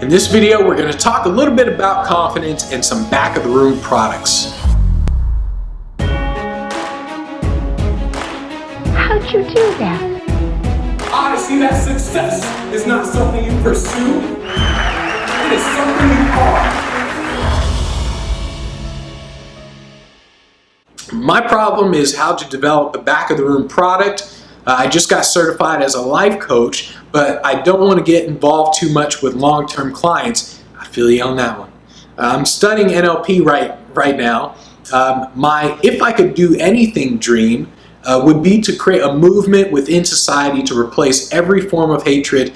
In this video, we're going to talk a little bit about confidence and some back of the room products. How'd you do that? I see that success is not something you pursue, it is something you are. My problem is how to develop a back of the room product. I just got certified as a life coach, but I don't want to get involved too much with long-term clients. I feel you on that one. I'm studying NLP right now. My if I could do anything dream would be to create a movement within society to replace every form of hatred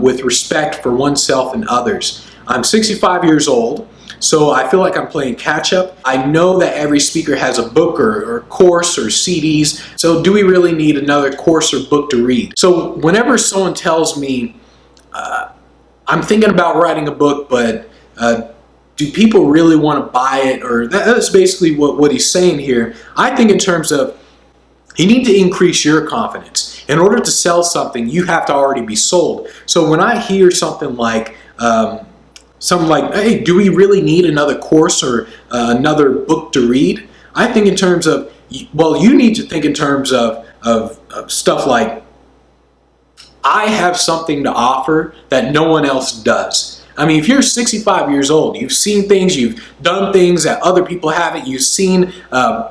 with respect for oneself and others. I'm 65 years old, so I feel like I'm playing catch up. I know that every speaker has a book or course or CDs, so do we really need another course or book to read? So whenever someone tells me, I'm thinking about writing a book, but do people really want to buy it? Or that's basically what he's saying here. I think in terms of you need to increase your confidence. In order to sell something, you have to already be sold. So when I hear something like, hey, do we really need another course or another book to read? I think in terms of, well, you need to think in terms of stuff like, I have something to offer that no one else does. I mean, if you're 65 years old, you've seen things, you've done things that other people haven't, you've seen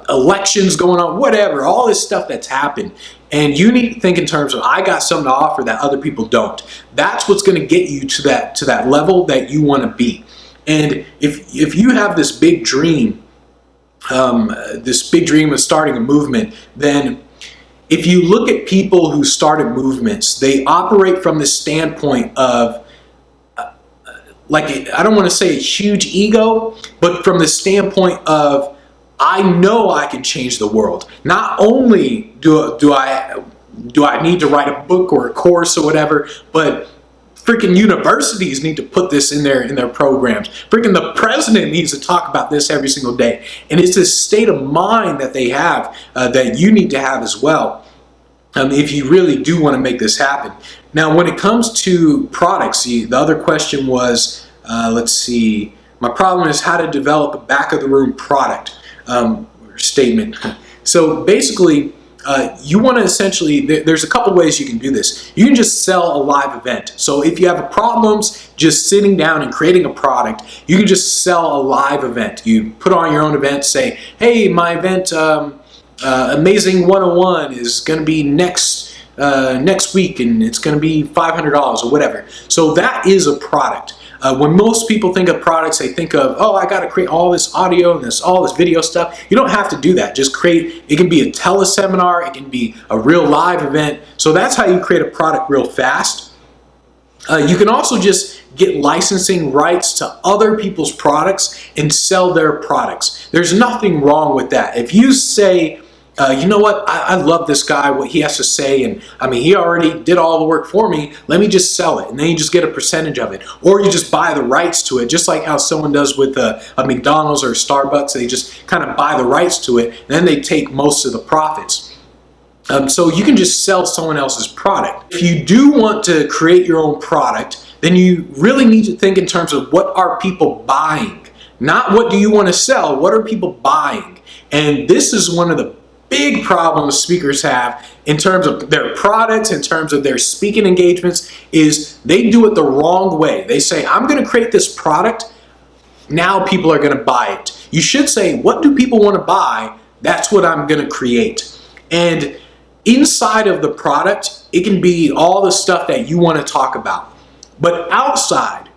elections going on, whatever, all this stuff that's happened. And you need to think in terms of, I got something to offer that other people don't. That's what's going to get you to that level that you want to be. And if you have this big dream of starting a movement, then if you look at people who started movements, they operate from the standpoint of, I don't want to say a huge ego, but from the standpoint of, I know I can change the world. Not only do I need to write a book or a course or whatever, but freaking universities need to put this in their programs. Freaking the president needs to talk about this every single day. And it's this state of mind that they have that you need to have as well. If you really do want to make this happen. Now, when it comes to products, the other question was, let's see, my problem is how to develop a back of the room product statement. So basically, you want to essentially, there's a couple ways you can do this. You can just sell a live event. So if you have problems just sitting down and creating a product, you can just sell a live event. You put on your own event, say, hey, my event, Amazing 101 is going to be next week, and it's going to be $500 or whatever. So that is a product. When most people think of products, they think of, oh, I got to create all this audio and all this video stuff. You don't have to do that. Just create, it can be a teleseminar, it can be a real live event. So that's how you create a product real fast. You can also just get licensing rights to other people's products and sell their products. There's nothing wrong with that. If you say, you know what, I love this guy, what he has to say, and I mean, he already did all the work for me, let me just sell it, and then you just get a percentage of it. Or you just buy the rights to it, just like how someone does with a McDonald's or a Starbucks. They just kind of buy the rights to it, and then they take most of the profits. So you can just sell someone else's product. If you do want to create your own product, then you really need to think in terms of, what are people buying? Not what do you want to sell, what are people buying? And this is one of the big problems speakers have in terms of their products, in terms of their speaking engagements, is they do it the wrong way. They say, I'm going to create this product, now people are going to buy it. You should say, what do people want to buy? That's what I'm going to create. And inside of the product, it can be all the stuff that you want to talk about. But outside,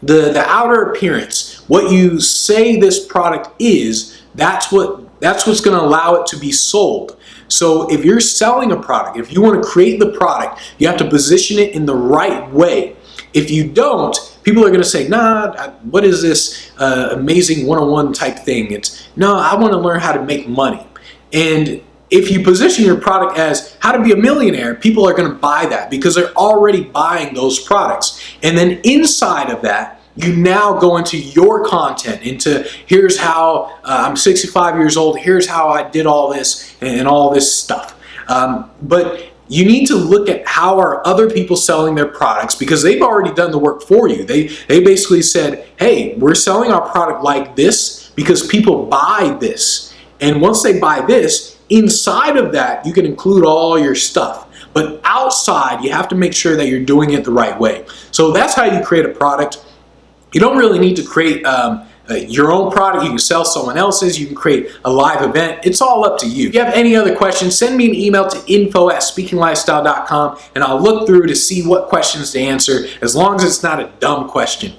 the outer appearance, what you say this product is, that's what's going to allow it to be sold. So if you're selling a product, if you want to create the product, you have to position it in the right way. If you don't, people are going to say, nah, what is this Amazing 101 type thing? No, I want to learn how to make money. And if you position your product as how to be a millionaire, people are going to buy that because they're already buying those products. And then inside of that, you now go into your content, into here's how I'm 65 years old, here's how I did all this and all this stuff. But you need to look at how are other people selling their products, because they've already done the work for you. They basically said, hey, we're selling our product like this because people buy this. And once they buy this, inside of that, you can include all your stuff. But outside, you have to make sure that you're doing it the right way. So that's how you create a product. You don't really need to create your own product. You can sell someone else's. You can create a live event. It's all up to you. If you have any other questions, send me an email to info@speakinglifestyle.com, and I'll look through to see what questions to answer, as long as it's not a dumb question.